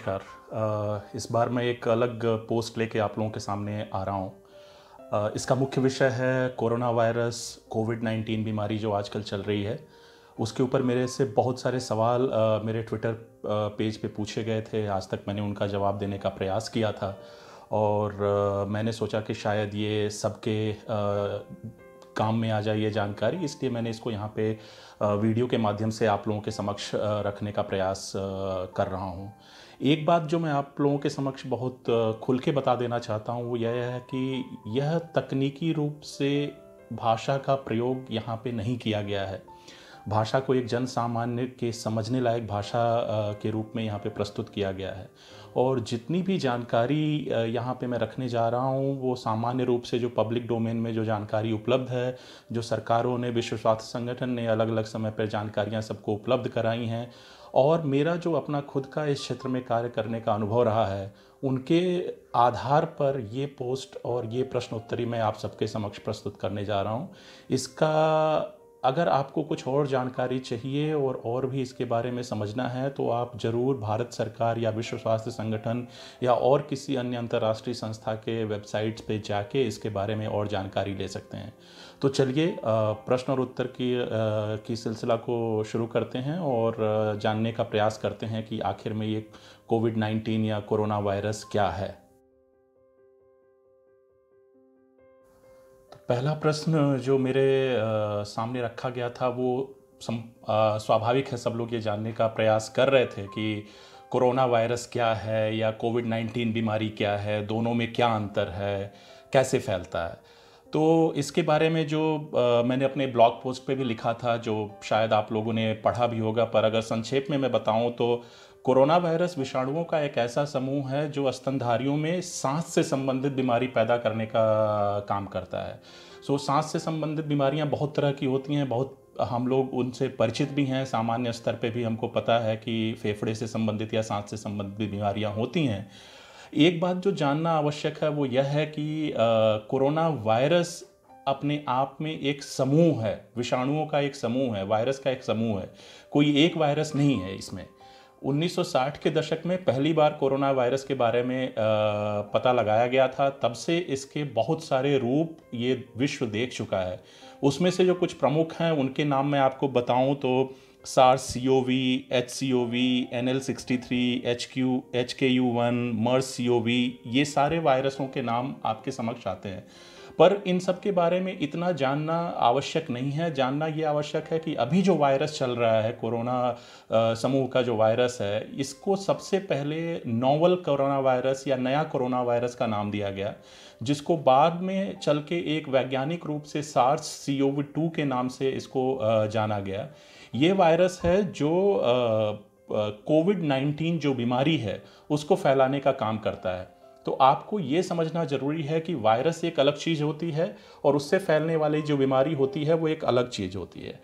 नमस्कार। इस बार मैं एक अलग पोस्ट लेके आप लोगों के सामने आ रहा हूँ। इसका मुख्य विषय है कोरोना वायरस, कोविड-19 बीमारी जो आजकल चल रही है। उसके ऊपर मेरे से बहुत सारे सवाल मेरे ट्विटर पेज पे पूछे गए थे। आज तक मैंने उनका जवाब देने का प्रयास किया था और मैंने सोचा कि शायद ये सबके काम में आ जाए ये जानकारी, इसलिए मैंने इसको यहाँ पे वीडियो के माध्यम से आप लोगों के समक्ष रखने का प्रयास कर रहा हूँ। एक बात जो मैं आप लोगों के समक्ष बहुत खुल के बता देना चाहता हूँ वो यह है कि यह तकनीकी रूप से भाषा का प्रयोग यहाँ पे नहीं किया गया है। भाषा को एक जन सामान्य के समझने लायक भाषा के रूप में यहाँ पे प्रस्तुत किया गया है और जितनी भी जानकारी यहाँ पे मैं रखने जा रहा हूँ वो सामान्य रूप से जो पब्लिक डोमेन में जो जानकारी उपलब्ध है, जो सरकारों ने, विश्व स्वास्थ्य संगठन ने अलग अलग समय पर जानकारियाँ सबको उपलब्ध कराई हैं और मेरा जो अपना खुद का इस क्षेत्र में कार्य करने का अनुभव रहा है, उनके आधार पर ये पोस्ट और ये प्रश्नोत्तरी मैं आप सबके समक्ष प्रस्तुत करने जा रहा हूँ। इसका अगर आपको कुछ और जानकारी चाहिए और भी इसके बारे में समझना है तो आप ज़रूर भारत सरकार या विश्व स्वास्थ्य संगठन या और किसी अन्य अंतर्राष्ट्रीय संस्था के वेबसाइट्स पे जाके इसके बारे में और जानकारी ले सकते हैं। तो चलिए प्रश्न और उत्तर की सिलसिला को शुरू करते हैं और जानने का प्रयास करते हैं कि आखिर में ये कोविड-19 या कोरोना वायरस क्या है। पहला प्रश्न जो मेरे सामने रखा गया था वो स्वाभाविक है, सब लोग ये जानने का प्रयास कर रहे थे कि कोरोना वायरस क्या है या कोविड-19 बीमारी क्या है, दोनों में क्या अंतर है, कैसे फैलता है। तो इसके बारे में जो मैंने अपने ब्लॉग पोस्ट पे भी लिखा था, जो शायद आप लोगों ने पढ़ा भी होगा, पर अगर संक्षेप में मैं बताऊं तो कोरोना वायरस विषाणुओं का एक ऐसा समूह है जो स्तनधारियों में सांस से संबंधित बीमारी पैदा करने का काम करता है। सांस से संबंधित बीमारियां बहुत तरह की होती हैं, बहुत हम लोग उनसे परिचित भी हैं। सामान्य स्तर पे भी हमको पता है कि फेफड़े से संबंधित या सांस से संबंधित बीमारियां होती हैं। एक बात जो जानना आवश्यक है वो यह है कि कोरोना वायरस अपने आप में एक समूह है, विषाणुओं का एक समूह है, वायरस का एक समूह है, कोई एक वायरस नहीं है इसमें। 1960 के दशक में पहली बार कोरोना वायरस के बारे में पता लगाया गया था, तब से इसके बहुत सारे रूप ये विश्व देख चुका है। उसमें से जो कुछ प्रमुख हैं उनके नाम मैं आपको बताऊं तो SARS-CoV, HCoV, NL63, HKU1, MERS-CoV, ये सारे वायरसों के नाम आपके समक्ष आते हैं। पर इन सब के बारे में इतना जानना आवश्यक नहीं है। जानना ये आवश्यक है कि अभी जो वायरस चल रहा है, कोरोना समूह का जो वायरस है, इसको सबसे पहले नोवल कोरोना वायरस या नया कोरोना वायरस का नाम दिया गया, जिसको बाद में चल के एक वैज्ञानिक रूप से SARS-CoV-2 के नाम से इसको जाना गया। ये वायरस है जो कोविड-19 जो बीमारी है उसको फैलाने का काम करता है। तो आपको ये समझना ज़रूरी है कि वायरस एक अलग चीज़ होती है और उससे फैलने वाली जो बीमारी होती है वो एक अलग चीज़ होती है।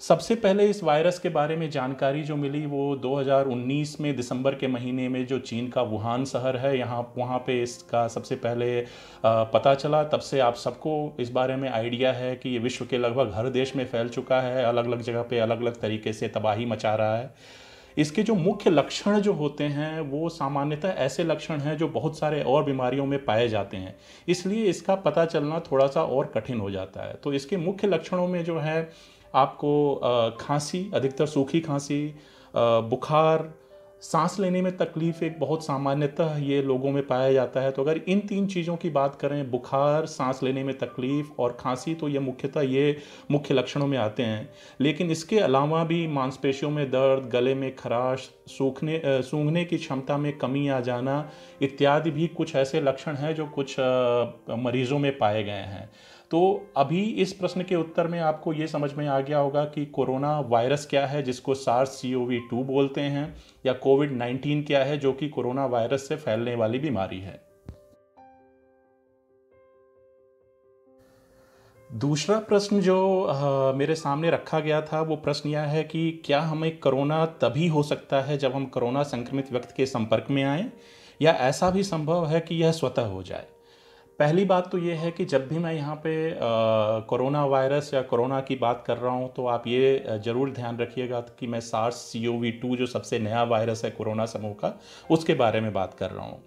सबसे पहले इस वायरस के बारे में जानकारी जो मिली वो 2019 में दिसंबर के महीने में, जो चीन का वुहान शहर है, वहाँ पे इसका सबसे पहले पता चला। तब से आप सबको इस बारे में आइडिया है कि ये विश्व के लगभग हर देश में फैल चुका है, अलग अलग जगह पे अलग अलग तरीके से तबाही मचा रहा है। इसके जो मुख्य लक्षण जो होते हैं वो सामान्यतः ऐसे लक्षण हैं जो बहुत सारे और बीमारियों में पाए जाते हैं, इसलिए इसका पता चलना थोड़ा सा और कठिन हो जाता है। तो इसके मुख्य लक्षणों में जो है आपको खांसी, अधिकतर सूखी खांसी, बुखार, सांस लेने में तकलीफ एक बहुत सामान्यतः ये लोगों में पाया जाता है। तो अगर इन तीन चीज़ों की बात करें, बुखार, सांस लेने में तकलीफ और खांसी, तो ये मुख्यतः ये मुख्य लक्षणों में आते हैं। लेकिन इसके अलावा भी मांसपेशियों में दर्द, गले में खराश, सूंघने की क्षमता में कमी आ जाना इत्यादि भी कुछ ऐसे लक्षण हैं जो कुछ मरीजों में पाए गए हैं। तो अभी इस प्रश्न के उत्तर में आपको ये समझ में आ गया होगा कि कोरोना वायरस क्या है, जिसको SARS-CoV-2 बोलते हैं, या कोविड-19 क्या है, जो कि कोरोना वायरस से फैलने वाली बीमारी है। दूसरा प्रश्न जो मेरे सामने रखा गया था वो प्रश्न यह है कि क्या हमें कोरोना तभी हो सकता है जब हम कोरोना संक्रमित व्यक्ति के संपर्क में आएं, या ऐसा भी संभव है कि यह स्वतः हो जाए। पहली बात तो ये है कि जब भी मैं यहाँ पे कोरोना वायरस या कोरोना की बात कर रहा हूँ तो आप ये ज़रूर ध्यान रखिएगा कि मैं SARS-CoV-2 जो सबसे नया वायरस है कोरोना समूह का, उसके बारे में बात कर रहा हूँ।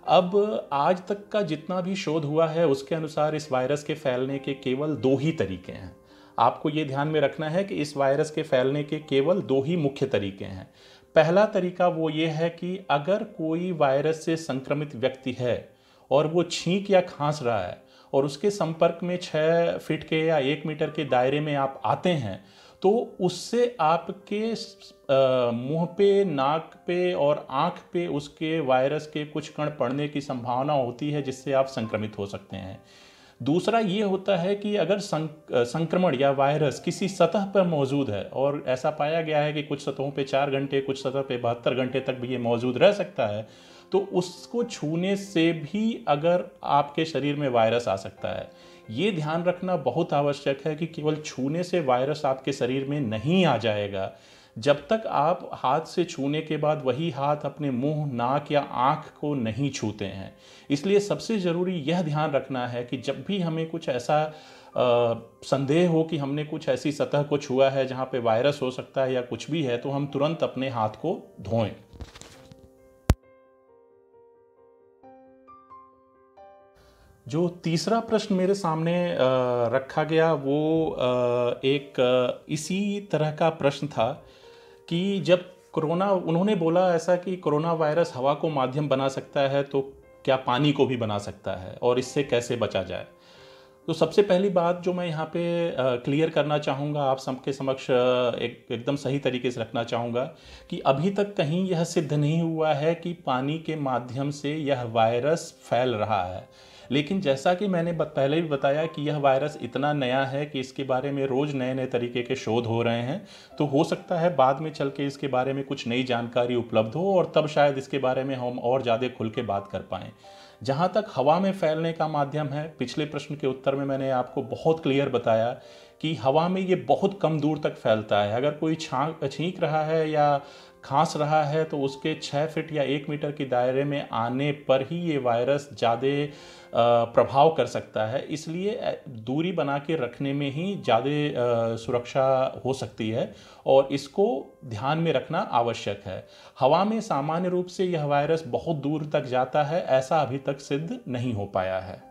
अब आज तक का जितना भी शोध हुआ है उसके अनुसार इस वायरस के फैलने के केवल दो ही तरीके हैं। आपको ये ध्यान में रखना है कि इस वायरस के फैलने के केवल दो ही मुख्य तरीके हैं। पहला तरीका वो ये है कि अगर कोई वायरस से संक्रमित व्यक्ति है और वो छींक या खांस रहा है और उसके संपर्क में 6 फीट के या 1 मीटर के दायरे में आप आते हैं, तो उससे आपके मुंह पे, नाक पे और आँख पे उसके वायरस के कुछ कण पड़ने की संभावना होती है, जिससे आप संक्रमित हो सकते हैं। दूसरा ये होता है कि अगर संक्रमण या वायरस किसी सतह पर मौजूद है और ऐसा पाया गया है कि कुछ सतहों पे 4 घंटे, कुछ सतह पे 72 घंटे तक भी ये मौजूद रह सकता है, तो उसको छूने से भी अगर आपके शरीर में वायरस आ सकता है। ये ध्यान रखना बहुत आवश्यक है कि केवल छूने से वायरस आपके शरीर में नहीं आ जाएगा। जब तक आप हाथ से छूने के बाद वही हाथ अपने मुंह, नाक या आँख को नहीं छूते हैं। इसलिए सबसे ज़रूरी यह ध्यान रखना है कि जब भी हमें कुछ ऐसा संदेह हो कि हमने कुछ ऐसी सतह को छुआ है जहाँ पे वायरस हो सकता है या कुछ भी है, तो हम तुरंत अपने हाथ को धोएं। जो तीसरा प्रश्न मेरे सामने रखा गया वो एक इसी तरह का प्रश्न था कि जब कोरोना, उन्होंने बोला ऐसा कि कोरोना वायरस हवा को माध्यम बना सकता है, तो क्या पानी को भी बना सकता है और इससे कैसे बचा जाए। तो सबसे पहली बात जो मैं यहाँ पे क्लियर करना चाहूँगा, आप सबके समक्ष एकदम सही तरीके से रखना चाहूँगा कि अभी तक कहीं यह सिद्ध नहीं हुआ है कि पानी के माध्यम से यह वायरस फैल रहा है। लेकिन जैसा कि मैंने पहले भी बताया कि यह वायरस इतना नया है कि इसके बारे में रोज़ नए नए तरीके के शोध हो रहे हैं, तो हो सकता है बाद में चल के इसके बारे में कुछ नई जानकारी उपलब्ध हो और तब शायद इसके बारे में हम और ज़्यादा खुल के बात कर पाएँ। जहाँ तक हवा में फैलने का माध्यम है, पिछले प्रश्न के उत्तर में मैंने आपको बहुत क्लियर बताया कि हवा में ये बहुत कम दूर तक फैलता है। अगर कोई छींक रहा है या खांस रहा है तो उसके 6 फीट या 1 मीटर के दायरे में आने पर ही ये वायरस ज़्यादा प्रभाव कर सकता है। इसलिए दूरी बना के रखने में ही ज़्यादा सुरक्षा हो सकती है और इसको ध्यान में रखना आवश्यक है। हवा में सामान्य रूप से यह वायरस बहुत दूर तक जाता है, ऐसा अभी तक सिद्ध नहीं हो पाया है।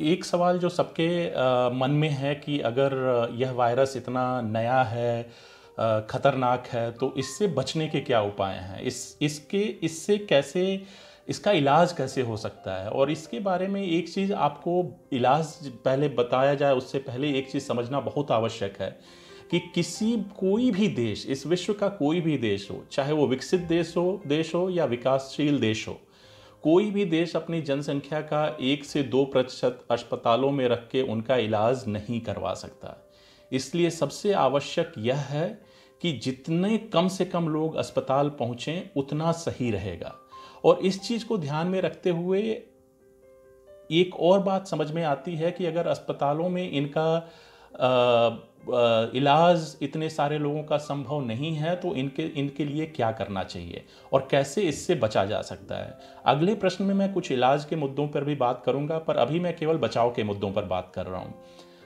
एक सवाल जो सबके मन में है कि अगर यह वायरस इतना नया है, खतरनाक है, तो इससे बचने के क्या उपाय हैं, इससे कैसे, इसका इलाज कैसे हो सकता है। और इसके बारे में एक चीज़ आपको इलाज पहले बताया जाए उससे पहले एक चीज़ समझना बहुत आवश्यक है कि कोई भी देश, इस विश्व का कोई भी देश हो, चाहे वो विकसित देश हो या विकासशील देश हो, कोई भी देश अपनी जनसंख्या का 1 से 2% अस्पतालों में रख के उनका इलाज नहीं करवा सकता। इसलिए सबसे आवश्यक यह है कि जितने कम से कम लोग अस्पताल पहुँचें उतना सही रहेगा। और इस चीज़ को ध्यान में रखते हुए एक और बात समझ में आती है कि अगर अस्पतालों में इनका इलाज इतने सारे लोगों का संभव नहीं है तो इनके लिए क्या करना चाहिए और कैसे इससे बचा जा सकता है। अगले प्रश्न में मैं कुछ इलाज के मुद्दों पर भी बात करूंगा, पर अभी मैं केवल बचाव के मुद्दों पर बात कर रहा हूं।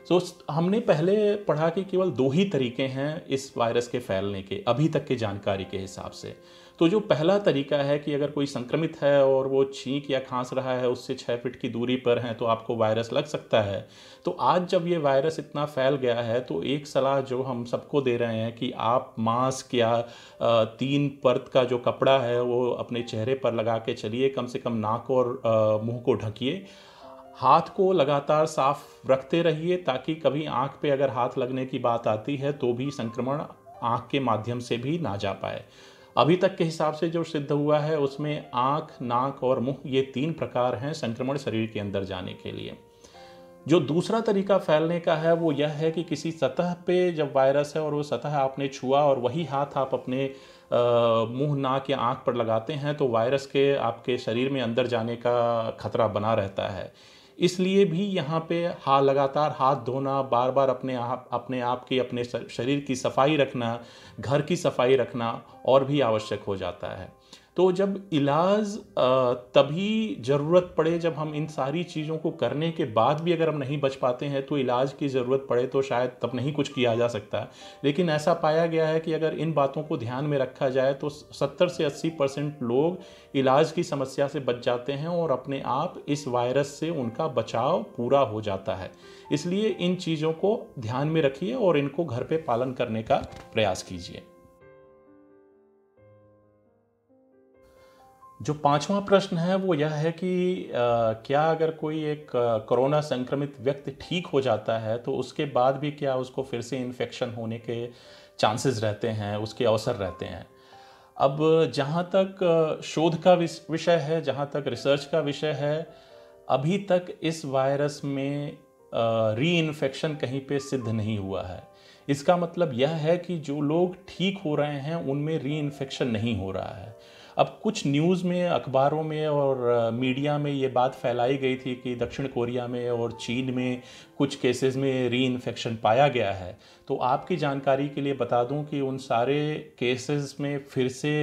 तो हमने पहले पढ़ा कि केवल 2 ही तरीके हैं इस वायरस के फैलने के, अभी तक की जानकारी के हिसाब से। तो जो पहला तरीका है कि अगर कोई संक्रमित है और वो छींक या खांस रहा है, उससे 6 फीट की दूरी पर हैं, तो आपको वायरस लग सकता है। तो आज जब ये वायरस इतना फैल गया है तो एक सलाह जो हम सबको दे रहे हैं कि आप मास्क या 3 परत का जो कपड़ा है वो अपने चेहरे पर लगा के चलिए, कम से कम नाक और मुंह को ढकिए। हाथ को लगातार साफ रखते रहिए ताकि कभी आँख पे अगर हाथ लगने की बात आती है तो भी संक्रमण आँख के माध्यम से भी ना जा पाए। अभी तक के हिसाब से जो सिद्ध हुआ है उसमें आँख, नाक और मुंह, ये 3 प्रकार हैं संक्रमण शरीर के अंदर जाने के लिए। जो दूसरा तरीका फैलने का है वो यह है कि किसी सतह पे जब वायरस है और वो सतह आपने छुआ और वही हाथ आप अपने मुंह, नाक या आँख पर लगाते हैं तो वायरस के आपके शरीर में अंदर जाने का खतरा बना रहता है। इसलिए भी यहाँ पे लगातार हाथ धोना, बार बार अपने आप की, अपने शरीर की सफाई रखना, घर की सफाई रखना और भी आवश्यक हो जाता है। तो जब इलाज तभी ज़रूरत पड़े जब हम इन सारी चीज़ों को करने के बाद भी अगर हम नहीं बच पाते हैं, तो इलाज की ज़रूरत पड़े तो शायद तब नहीं कुछ किया जा सकता है। लेकिन ऐसा पाया गया है कि अगर इन बातों को ध्यान में रखा जाए तो 70 से 80% लोग इलाज की समस्या से बच जाते हैं और अपने आप इस वायरस से उनका बचाव पूरा हो जाता है। इसलिए इन चीज़ों को ध्यान में रखिए और इनको घर पे पालन करने का प्रयास कीजिए। जो पांचवा प्रश्न है वो यह है कि क्या अगर कोई एक कोरोना संक्रमित व्यक्ति ठीक हो जाता है तो उसके बाद भी क्या उसको फिर से इन्फेक्शन होने के चांसेस रहते हैं, उसके अवसर रहते हैं। अब जहाँ तक शोध का विषय है, जहाँ तक रिसर्च का विषय है, अभी तक इस वायरस में री इन्फेक्शन कहीं पे सिद्ध नहीं हुआ है। इसका मतलब यह है कि जो लोग ठीक हो रहे हैं उनमें री इन्फेक्शन नहीं हो रहा है। अब कुछ न्यूज़ में, अखबारों में और मीडिया में ये बात फैलाई गई थी कि दक्षिण कोरिया में और चीन में कुछ केसेस में री इन्फेक्शन पाया गया है। तो आपकी जानकारी के लिए बता दूं कि उन सारे केसेस में फिर से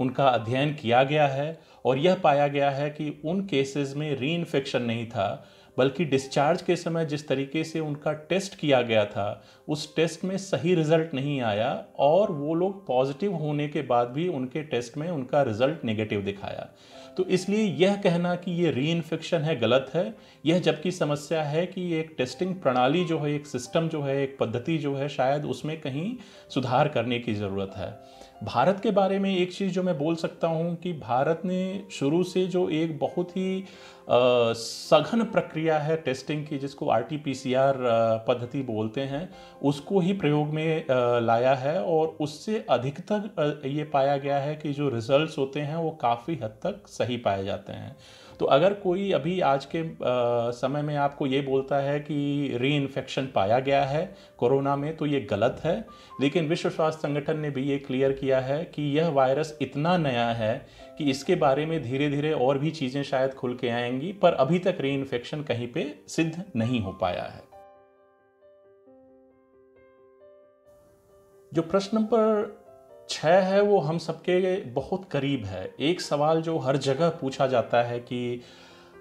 उनका अध्ययन किया गया है और यह पाया गया है कि उन केसेस में री इन्फेक्शन नहीं था, बल्कि डिस्चार्ज के समय जिस तरीके से उनका टेस्ट किया गया था उस टेस्ट में सही रिजल्ट नहीं आया और वो लोग पॉजिटिव होने के बाद भी उनके टेस्ट में उनका रिजल्ट नेगेटिव दिखाया। तो इसलिए यह कहना कि ये री इन्फेक्शन है गलत है। यह जबकि समस्या है कि एक टेस्टिंग प्रणाली जो है, एक सिस्टम जो है, एक पद्धति जो है, शायद उसमें कहीं सुधार करने की ज़रूरत है। भारत के बारे में एक चीज़ जो मैं बोल सकता हूँ कि भारत ने शुरू से जो एक बहुत ही सघन प्रक्रिया है टेस्टिंग की, जिसको RT-PCR पद्धति बोलते हैं, उसको ही प्रयोग में लाया है और उससे अधिकतर ये पाया गया है कि जो रिजल्ट्स होते हैं वो काफ़ी हद तक सही पाए जाते हैं। तो अगर कोई अभी आज के समय में आपको ये बोलता है कि री इन्फेक्शन पाया गया है कोरोना में, तो ये गलत है। लेकिन विश्व स्वास्थ्य संगठन ने भी ये क्लियर किया है कि यह वायरस इतना नया है कि इसके बारे में धीरे धीरे और भी चीज़ें शायद खुल के आएंगी, पर अभी तक री इन्फेक्शन कहीं पे सिद्ध नहीं हो पाया है। जो प्रश्न नंबर 6 है वो हम सबके बहुत करीब है। एक सवाल जो हर जगह पूछा जाता है कि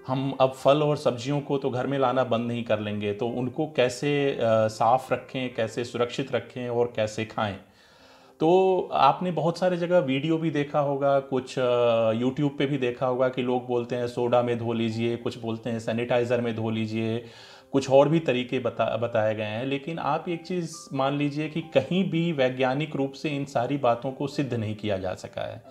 हम अब फल और सब्जियों को तो घर में लाना बंद नहीं कर लेंगे, तो उनको कैसे साफ रखें, कैसे सुरक्षित रखें और कैसे खाएं। तो आपने बहुत सारे जगह वीडियो भी देखा होगा, कुछ यूट्यूब पे भी देखा होगा कि लोग बोलते हैं सोडा में धो लीजिए, कुछ बोलते हैं सैनिटाइज़र में धो लीजिए, कुछ और भी तरीके बताए गए हैं। लेकिन आप एक चीज़ मान लीजिए कि कहीं भी वैज्ञानिक रूप से इन सारी बातों को सिद्ध नहीं किया जा सका है।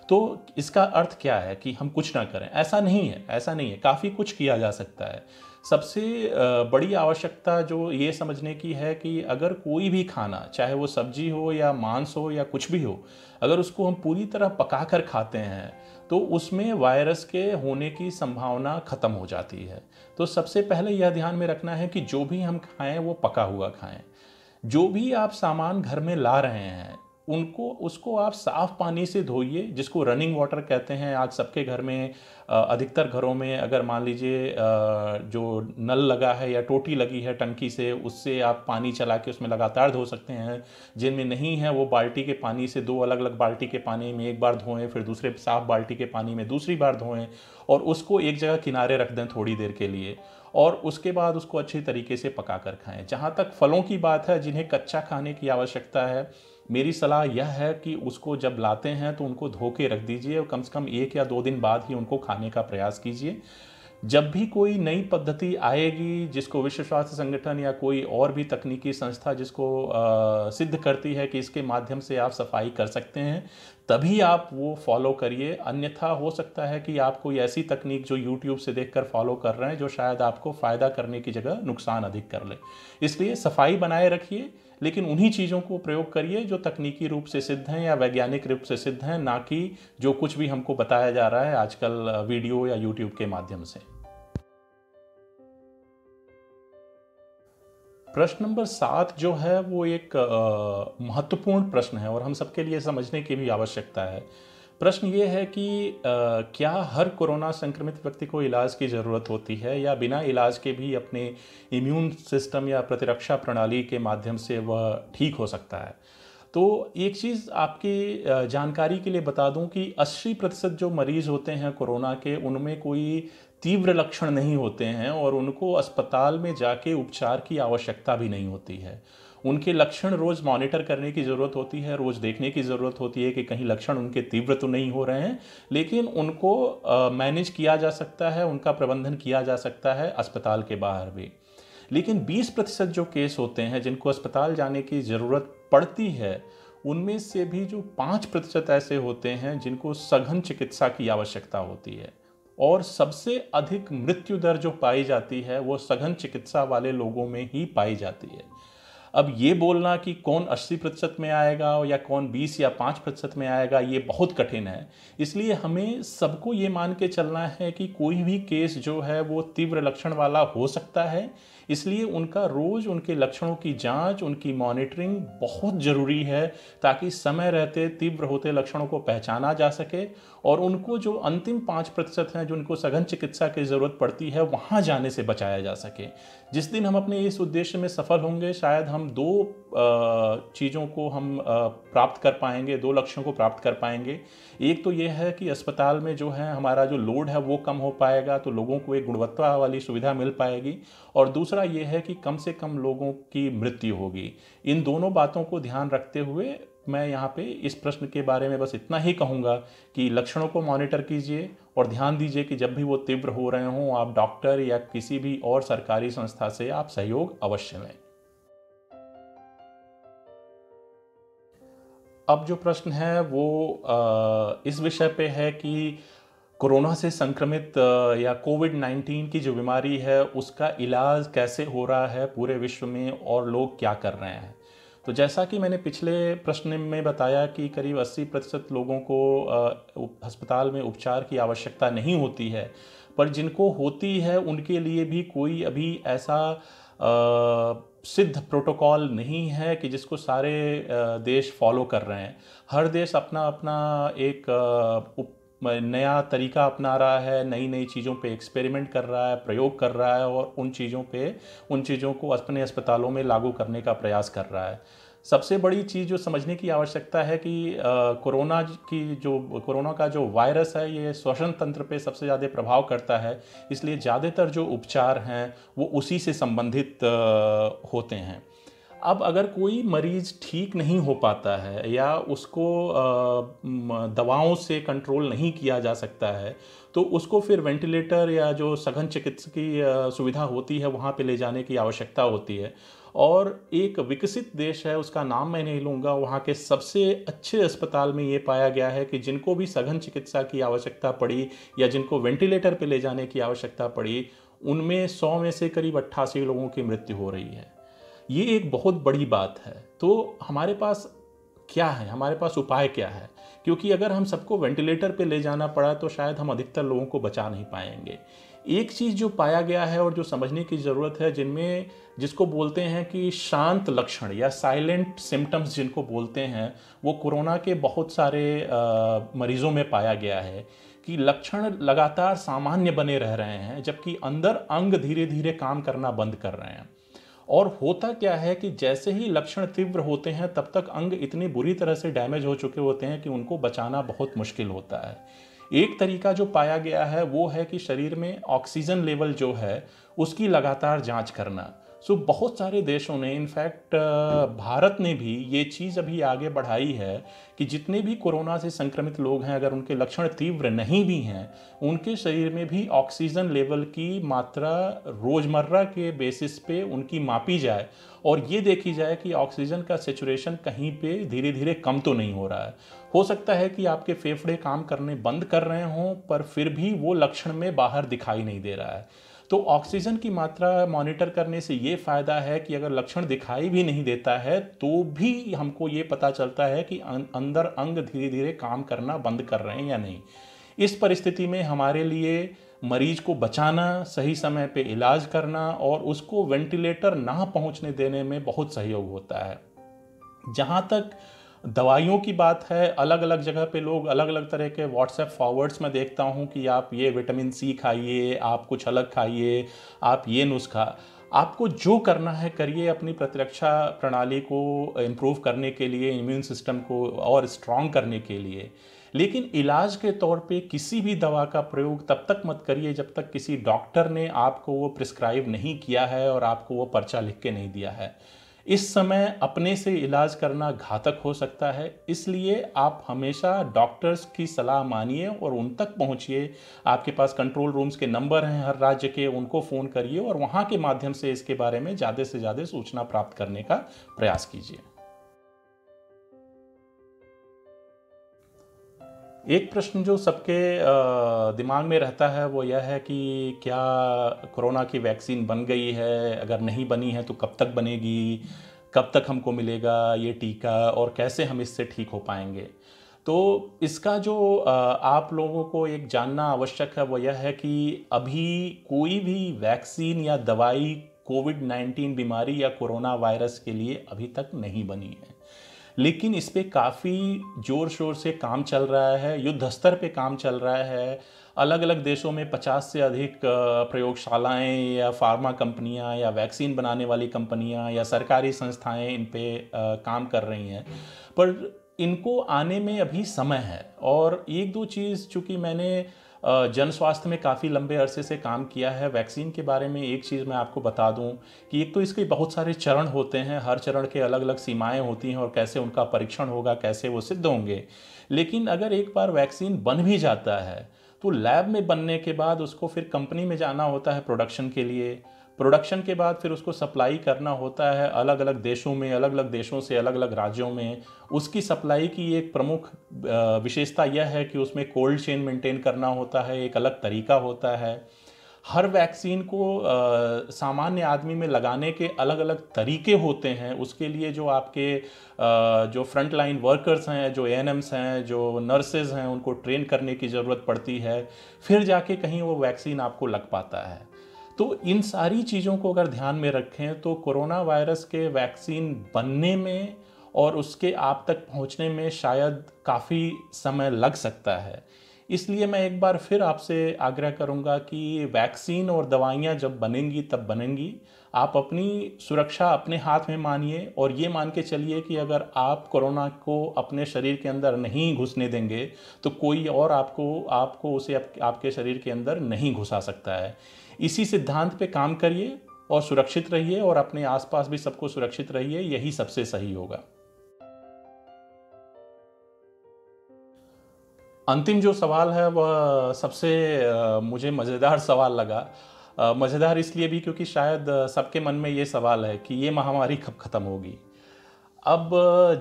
तो इसका अर्थ क्या है कि हम कुछ ना करें? ऐसा नहीं है, ऐसा नहीं है, काफ़ी कुछ किया जा सकता है। सबसे बड़ी आवश्यकता जो ये समझने की है कि अगर कोई भी खाना, चाहे वो सब्जी हो या मांस हो या कुछ भी हो, अगर उसको हम पूरी तरह पका कर खाते हैं तो उसमें वायरस के होने की संभावना ख़त्म हो जाती है। तो सबसे पहले यह ध्यान में रखना है कि जो भी हम खाएं वो पका हुआ खाएं। जो भी आप सामान घर में ला रहे हैं उसको आप साफ पानी से धोइए, जिसको रनिंग वाटर कहते हैं। आज सबके घर में, अधिकतर घरों में अगर मान लीजिए जो नल लगा है या टोटी लगी है टंकी से, उससे आप पानी चला के उसमें लगातार धो सकते हैं। जिनमें नहीं है वो बाल्टी के पानी से, 2 अलग अलग बाल्टी के पानी में एक बार धोएं, फिर दूसरे साफ बाल्टी के पानी में दूसरी बार धोएं और उसको एक जगह किनारे रख दें थोड़ी देर के लिए, और उसके बाद उसको अच्छी तरीके से पका कर खाएं। जहाँ तक फलों की बात है, जिन्हें कच्चा खाने की आवश्यकता है, मेरी सलाह यह है कि उसको जब लाते हैं तो उनको धो के रख दीजिए और कम से कम 1 या 2 दिन बाद ही उनको खाने का प्रयास कीजिए। जब भी कोई नई पद्धति आएगी जिसको विश्व स्वास्थ्य संगठन या कोई और भी तकनीकी संस्था जिसको सिद्ध करती है कि इसके माध्यम से आप सफाई कर सकते हैं, तभी आप वो फॉलो करिए। अन्यथा हो सकता है कि आप कोई ऐसी तकनीक जो यूट्यूब से देखकर फॉलो कर रहे हैं जो शायद आपको फ़ायदा करने की जगह नुकसान अधिक कर ले। इसलिए सफाई बनाए रखिए, लेकिन उन्हीं चीज़ों को प्रयोग करिए जो तकनीकी रूप से सिद्ध हैं या वैज्ञानिक रूप से सिद्ध हैं, ना कि जो कुछ भी हमको बताया जा रहा है आजकल वीडियो या यूट्यूब के माध्यम से। प्रश्न नंबर 7 जो है वो एक महत्वपूर्ण प्रश्न है और हम सबके लिए समझने की भी आवश्यकता है। प्रश्न ये है कि क्या हर कोरोना संक्रमित व्यक्ति को इलाज की ज़रूरत होती है या बिना इलाज के भी अपने इम्यून सिस्टम या प्रतिरक्षा प्रणाली के माध्यम से वह ठीक हो सकता है? तो एक चीज़ आपकी जानकारी के लिए बता दूं कि 80% जो मरीज़ होते हैं कोरोना के, उनमें कोई तीव्र लक्षण नहीं होते हैं और उनको अस्पताल में जाके उपचार की आवश्यकता भी नहीं होती है। उनके लक्षण रोज़ मॉनिटर करने की ज़रूरत होती है, रोज़ देखने की ज़रूरत होती है कि कहीं लक्षण उनके तीव्र तो नहीं हो रहे हैं, लेकिन उनको मैनेज किया जा सकता है, उनका प्रबंधन किया जा सकता है अस्पताल के बाहर भी। लेकिन 20% जो केस होते हैं जिनको अस्पताल जाने की ज़रूरत पड़ती है, उनमें से भी जो 5% ऐसे होते हैं जिनको सघन चिकित्सा की आवश्यकता होती है। और सबसे अधिक मृत्यु दर जो पाई जाती है वो सघन चिकित्सा वाले लोगों में ही पाई जाती है। अब ये बोलना कि कौन 80% में आएगा या कौन 20 या 5% में आएगा, ये बहुत कठिन है। इसलिए हमें सबको ये मान के चलना है कि कोई भी केस जो है वो तीव्र लक्षण वाला हो सकता है, इसलिए उनका रोज़ उनके लक्षणों की जांच, उनकी मॉनिटरिंग बहुत ज़रूरी है, ताकि समय रहते तीव्र होते लक्षणों को पहचाना जा सके और उनको जो अंतिम 5% हैं जो उनको सघन चिकित्सा की ज़रूरत पड़ती है, वहाँ जाने से बचाया जा सके। जिस दिन हम अपने इस उद्देश्य में सफल होंगे, शायद हम दो चीज़ों को हम प्राप्त कर पाएंगे, दो लक्ष्यों को प्राप्त कर पाएंगे। एक तो ये है कि अस्पताल में जो है हमारा जो लोड है वो कम हो पाएगा, तो लोगों को एक गुणवत्ता वाली सुविधा मिल पाएगी, और दूसरा ये है कि कम से कम लोगों की मृत्यु होगी। इन दोनों बातों को ध्यान रखते हुए मैं यहाँ पे इस प्रश्न के बारे में बस इतना ही कहूँगा कि लक्षणों को मॉनिटर कीजिए और ध्यान दीजिए कि जब भी वो तीव्र हो रहे हों, आप डॉक्टर या किसी भी और सरकारी संस्था से आप सहयोग अवश्य लें। अब जो प्रश्न है वो इस विषय पे है कि कोरोना से संक्रमित या कोविड-19 की जो बीमारी है उसका इलाज कैसे हो रहा है पूरे विश्व में और लोग क्या कर रहे हैं। तो जैसा कि मैंने पिछले प्रश्न में बताया कि करीब 80% लोगों को अस्पताल में उपचार की आवश्यकता नहीं होती है, पर जिनको होती है उनके लिए भी कोई अभी ऐसा सिद्ध प्रोटोकॉल नहीं है कि जिसको सारे देश फॉलो कर रहे हैं। हर देश अपना अपना एक नया तरीका अपना रहा है, नई नई चीज़ों पे एक्सपेरिमेंट कर रहा है, प्रयोग कर रहा है और उन चीज़ों को अपने अस्पतालों में लागू करने का प्रयास कर रहा है। सबसे बड़ी चीज़ जो समझने की आवश्यकता है कि कोरोना का जो वायरस है ये श्वसन तंत्र पे सबसे ज़्यादा प्रभाव करता है, इसलिए ज़्यादातर जो उपचार हैं वो उसी से संबंधित होते हैं। अब अगर कोई मरीज़ ठीक नहीं हो पाता है या उसको दवाओं से कंट्रोल नहीं किया जा सकता है, तो उसको फिर वेंटिलेटर या जो सघन चिकित्सा की सुविधा होती है वहाँ पे ले जाने की आवश्यकता होती है। और एक विकसित देश है, उसका नाम मैं नहीं लूँगा, वहाँ के सबसे अच्छे अस्पताल में ये पाया गया है कि जिनको भी सघन चिकित्सा की आवश्यकता पड़ी या जिनको वेंटिलेटर पे ले जाने की आवश्यकता पड़ी, उनमें 100 में से करीब 88 लोगों की मृत्यु हो रही है। ये एक बहुत बड़ी बात है। तो हमारे पास क्या है, हमारे पास उपाय क्या है? क्योंकि अगर हम सबको वेंटिलेटर पे ले जाना पड़ा तो शायद हम अधिकतर लोगों को बचा नहीं पाएंगे। एक चीज़ जो पाया गया है और जो समझने की ज़रूरत है, जिसको बोलते हैं कि शांत लक्षण या साइलेंट सिम्टम्स जिनको बोलते हैं, वो कोरोना के बहुत सारे मरीजों में पाया गया है कि लक्षण लगातार सामान्य बने रह रहे हैं, जबकि अंदर अंग धीरे धीरे काम करना बंद कर रहे हैं। और होता क्या है कि जैसे ही लक्षण तीव्र होते हैं तब तक अंग इतनी बुरी तरह से डैमेज हो चुके होते हैं कि उनको बचाना बहुत मुश्किल होता है। एक तरीका जो पाया गया है वो है कि शरीर में ऑक्सीजन लेवल जो है उसकी लगातार जांच करना। बहुत सारे देशों ने, इनफैक्ट भारत ने भी ये चीज़ अभी आगे बढ़ाई है कि जितने भी कोरोना से संक्रमित लोग हैं, अगर उनके लक्षण तीव्र नहीं भी हैं, उनके शरीर में भी ऑक्सीजन लेवल की मात्रा रोज़मर्रा के बेसिस पे उनकी मापी जाए और ये देखी जाए कि ऑक्सीजन का सैचुरेशन कहीं पे धीरे धीरे कम तो नहीं हो रहा है। हो सकता है कि आपके फेफड़े काम करने बंद कर रहे हों, पर फिर भी वो लक्षण में बाहर दिखाई नहीं दे रहा है। तो ऑक्सीजन की मात्रा मॉनिटर करने से ये फ़ायदा है कि अगर लक्षण दिखाई भी नहीं देता है तो भी हमको ये पता चलता है कि अंदर अंग धीरे धीरे काम करना बंद कर रहे हैं या नहीं। इस परिस्थिति में हमारे लिए मरीज को बचाना, सही समय पे इलाज करना और उसको वेंटिलेटर ना पहुंचने देने में बहुत सहयोग होता है। जहाँ तक दवाइयों की बात है, अलग अलग जगह पे लोग अलग अलग तरह के व्हाट्सएप फॉरवर्ड्स में देखता हूँ कि आप ये विटामिन सी खाइए, आप कुछ अलग खाइए, आप ये नुस्खा। आपको जो करना है करिए अपनी प्रतिरक्षा प्रणाली को इम्प्रूव करने के लिए, इम्यून सिस्टम को और स्ट्रॉन्ग करने के लिए। लेकिन इलाज के तौर पे किसी भी दवा का प्रयोग तब तक मत करिए जब तक किसी डॉक्टर ने आपको वो प्रिस्क्राइब नहीं किया है और आपको वो पर्चा लिख के नहीं दिया है। इस समय अपने से इलाज करना घातक हो सकता है, इसलिए आप हमेशा डॉक्टर्स की सलाह मानिए और उन तक पहुंचिए। आपके पास कंट्रोल रूम्स के नंबर हैं हर राज्य के, उनको फ़ोन करिए और वहां के माध्यम से इसके बारे में ज़्यादा से ज़्यादा सूचना प्राप्त करने का प्रयास कीजिए। एक प्रश्न जो सबके दिमाग में रहता है वो यह है कि क्या कोरोना की वैक्सीन बन गई है? अगर नहीं बनी है तो कब तक बनेगी? कब तक हमको मिलेगा ये टीका और कैसे हम इससे ठीक हो पाएंगे? तो इसका जो आप लोगों को एक जानना आवश्यक है वो यह है कि अभी कोई भी वैक्सीन या दवाई कोविड-19 बीमारी या कोरोना वायरस के लिए अभी तक नहीं बनी है। लेकिन इस पे काफ़ी ज़ोर शोर से काम चल रहा है, युद्ध स्तर पे काम चल रहा है। अलग अलग देशों में 50 से अधिक प्रयोगशालाएं या फार्मा कंपनियां या वैक्सीन बनाने वाली कंपनियां या सरकारी संस्थाएं इन पे काम कर रही हैं। पर इनको आने में अभी समय है। और एक दो चीज़ चूँकि मैंने जन स्वास्थ्य में काफ़ी लंबे अरसे से काम किया है, वैक्सीन के बारे में एक चीज़ मैं आपको बता दूं कि एक तो इसके बहुत सारे चरण होते हैं, हर चरण के अलग अलग सीमाएं होती हैं और कैसे उनका परीक्षण होगा, कैसे वो सिद्ध होंगे। लेकिन अगर एक बार वैक्सीन बन भी जाता है तो लैब में बनने के बाद उसको फिर कंपनी में जाना होता है प्रोडक्शन के लिए। प्रोडक्शन के बाद फिर उसको सप्लाई करना होता है अलग अलग देशों में, अलग अलग देशों से अलग अलग राज्यों में। उसकी सप्लाई की एक प्रमुख विशेषता यह है कि उसमें कोल्ड चेन मेंटेन करना होता है, एक अलग तरीका होता है। हर वैक्सीन को सामान्य आदमी में लगाने के अलग अलग तरीके होते हैं। उसके लिए जो आपके जो फ्रंट लाइन वर्कर्स हैं, जो एएनएम्स हैं, जो नर्सेज हैं, उनको ट्रेन करने की ज़रूरत पड़ती है, फिर जाके कहीं वो वैक्सीन आपको लग पाता है। तो इन सारी चीज़ों को अगर ध्यान में रखें तो कोरोना वायरस के वैक्सीन बनने में और उसके आप तक पहुंचने में शायद काफ़ी समय लग सकता है। इसलिए मैं एक बार फिर आपसे आग्रह करूंगा कि वैक्सीन और दवाइयां जब बनेंगी तब बनेंगी। आप अपनी सुरक्षा अपने हाथ में मानिए और ये मान के चलिए कि अगर आप कोरोना को अपने शरीर के अंदर नहीं घुसने देंगे तो कोई और आपको आपको उसे आपके शरीर के अंदर नहीं घुसा सकता है। इसी सिद्धांत पे काम करिए और सुरक्षित रहिए और अपने आसपास भी सबको सुरक्षित रहिए, यही सबसे सही होगा। अंतिम जो सवाल है वह सबसे मुझे मज़ेदार सवाल लगा। मज़ेदार इसलिए भी क्योंकि शायद सबके मन में ये सवाल है कि ये महामारी कब ख़त्म होगी। अब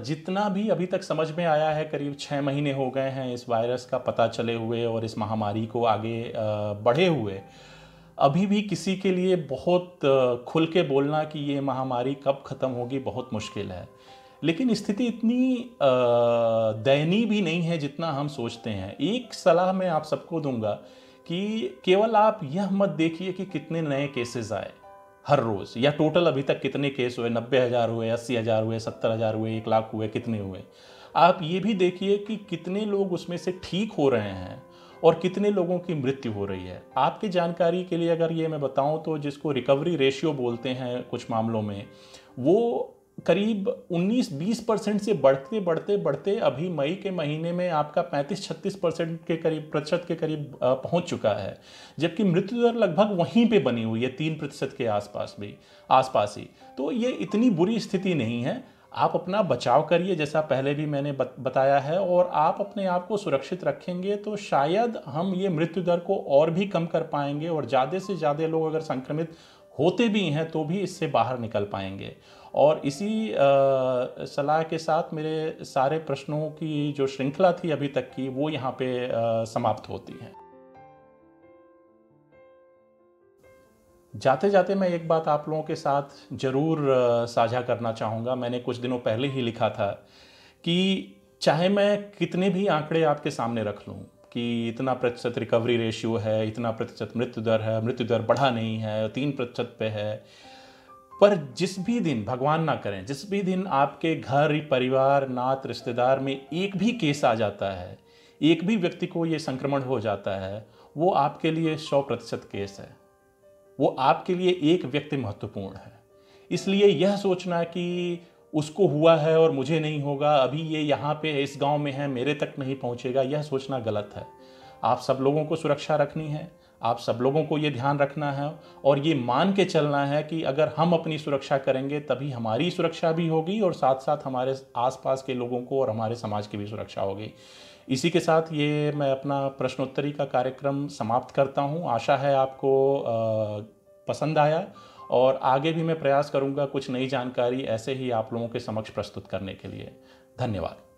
जितना भी अभी तक समझ में आया है, करीब 6 महीने हो गए हैं इस वायरस का पता चले हुए और इस महामारी को आगे बढ़े हुए। अभी भी किसी के लिए बहुत खुल के बोलना कि ये महामारी कब ख़त्म होगी बहुत मुश्किल है। लेकिन स्थिति इतनी दयनीय भी नहीं है जितना हम सोचते हैं। एक सलाह मैं आप सबको दूंगा कि केवल आप यह मत देखिए कि कितने नए केसेस आए हर रोज़ या टोटल अभी तक कितने केस हुए, 90,000 हुए, 80,000 हुए, 70,000 हुए, 1 लाख हुए, कितने हुए। आप ये भी देखिए कि कितने लोग उसमें से ठीक हो रहे हैं और कितने लोगों की मृत्यु हो रही है। आपकी जानकारी के लिए अगर ये मैं बताऊं तो जिसको रिकवरी रेशियो बोलते हैं कुछ मामलों में, वो करीब 19-20% से बढ़ते बढ़ते बढ़ते अभी मई के महीने में आपका 35-36% के करीब प्रतिशत के करीब पहुंच चुका है। जबकि मृत्यु दर लगभग वहीं पे बनी हुई है 3% के आसपास ही। तो ये इतनी बुरी स्थिति नहीं है। आप अपना बचाव करिए जैसा पहले भी मैंने बताया है, और आप अपने आप को सुरक्षित रखेंगे तो शायद हम ये मृत्यु दर को और भी कम कर पाएंगे और ज़्यादा से ज़्यादा लोग अगर संक्रमित होते भी हैं तो भी इससे बाहर निकल पाएंगे। और इसी सलाह के साथ मेरे सारे प्रश्नों की जो श्रृंखला थी अभी तक की वो यहाँ पे समाप्त होती है। जाते जाते मैं एक बात आप लोगों के साथ ज़रूर साझा करना चाहूँगा। मैंने कुछ दिनों पहले ही लिखा था कि चाहे मैं कितने भी आंकड़े आपके सामने रख लूँ कि इतना प्रतिशत रिकवरी रेशियो है, इतना प्रतिशत मृत्यु दर है, मृत्यु दर बढ़ा नहीं है, 3% पे है, पर जिस भी दिन भगवान ना करें, जिस भी दिन आपके घर परिवार नात रिश्तेदार में एक भी केस आ जाता है, एक भी व्यक्ति को ये संक्रमण हो जाता है, वो आपके लिए 100% केस है। वो आपके लिए एक व्यक्ति महत्वपूर्ण है। इसलिए यह सोचना कि उसको हुआ है और मुझे नहीं होगा, अभी ये यहाँ पे इस गांव में है, मेरे तक नहीं पहुँचेगा, यह सोचना गलत है। आप सब लोगों को सुरक्षा रखनी है, आप सब लोगों को ये ध्यान रखना है और ये मान के चलना है कि अगर हम अपनी सुरक्षा करेंगे तभी हमारी सुरक्षा भी होगी और साथ साथ हमारे आसपास के लोगों को और हमारे समाज की भी सुरक्षा होगी। इसी के साथ ये मैं अपना प्रश्नोत्तरी का कार्यक्रम समाप्त करता हूँ। आशा है आपको पसंद आया और आगे भी मैं प्रयास करूँगा कुछ नई जानकारी ऐसे ही आप लोगों के समक्ष प्रस्तुत करने के लिए। धन्यवाद।